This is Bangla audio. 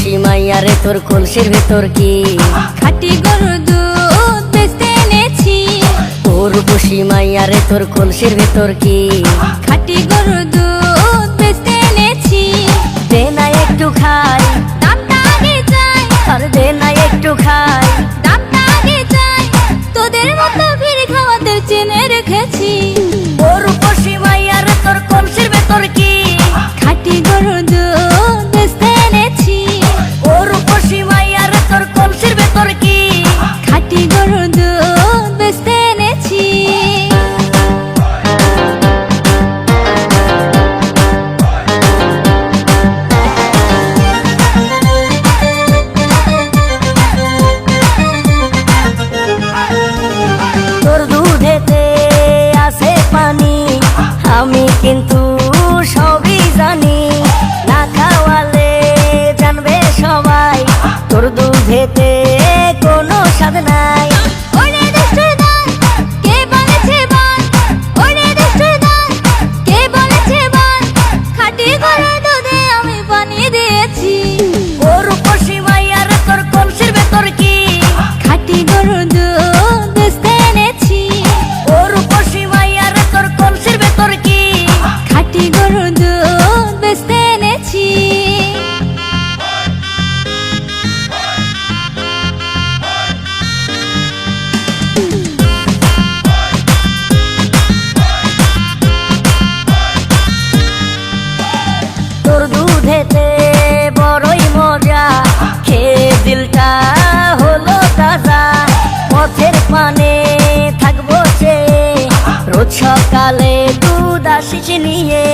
খুশি মাইয়ারে তোর কলসির ভেতর কি খাঁটি গরুর দুধ বেচতে এনেছি। তোর খুশি মাইয়ারে তোর কলসির ভেতর কি খাঁটি গরুর দুধ বেচতে এনেছি। দে না একটু খাই, দামটা আগে চাই, আর দে না একটু খাই। দামটা আগে চাই, তোদের মতো ভিড় খাওয়াতে চেনে রেখেছি। তোর খুশি মাইয়ারে তোর কলসির ভেতর কি খাঁটি গরুর দুধ বেচতে এনেছি। তোর খুশি মাইয়ারে তোর কলসির ভেতর কি খাঁটি গরুর দুধ বেচতে এনেছি। তোর দুধেতে আছে পানি, আমি কিন্তু সবই জানি। না খাওয়ালে জানবে সবাই তোর দুধেতে কোনো স্বাদ নাই। ওরে দুষ্টুর দল, কে বলেছে বল? ওরে দুষ্টুর দল, কে বলেছে বল? খাঁটি গরুর দুধে আমি পানি দিয়েছি। তোর খুশি মাইয়ারে তোর কলসির ভেতর কি খাঁটি গরুর দুধ বেচতে এনেছি। তোর খুশি মাইয়ারে তোর কলসির ভেতর কি খাঁটি গরুর দুধ বেচতে এনেছি। তোর দুধেতে বড়ই মজা, খেয়ে দিলটা হলো তাজা। পথের পানে থাকবো চেয়ে, রোজ সকালে দুধ আসিস নিয়ে।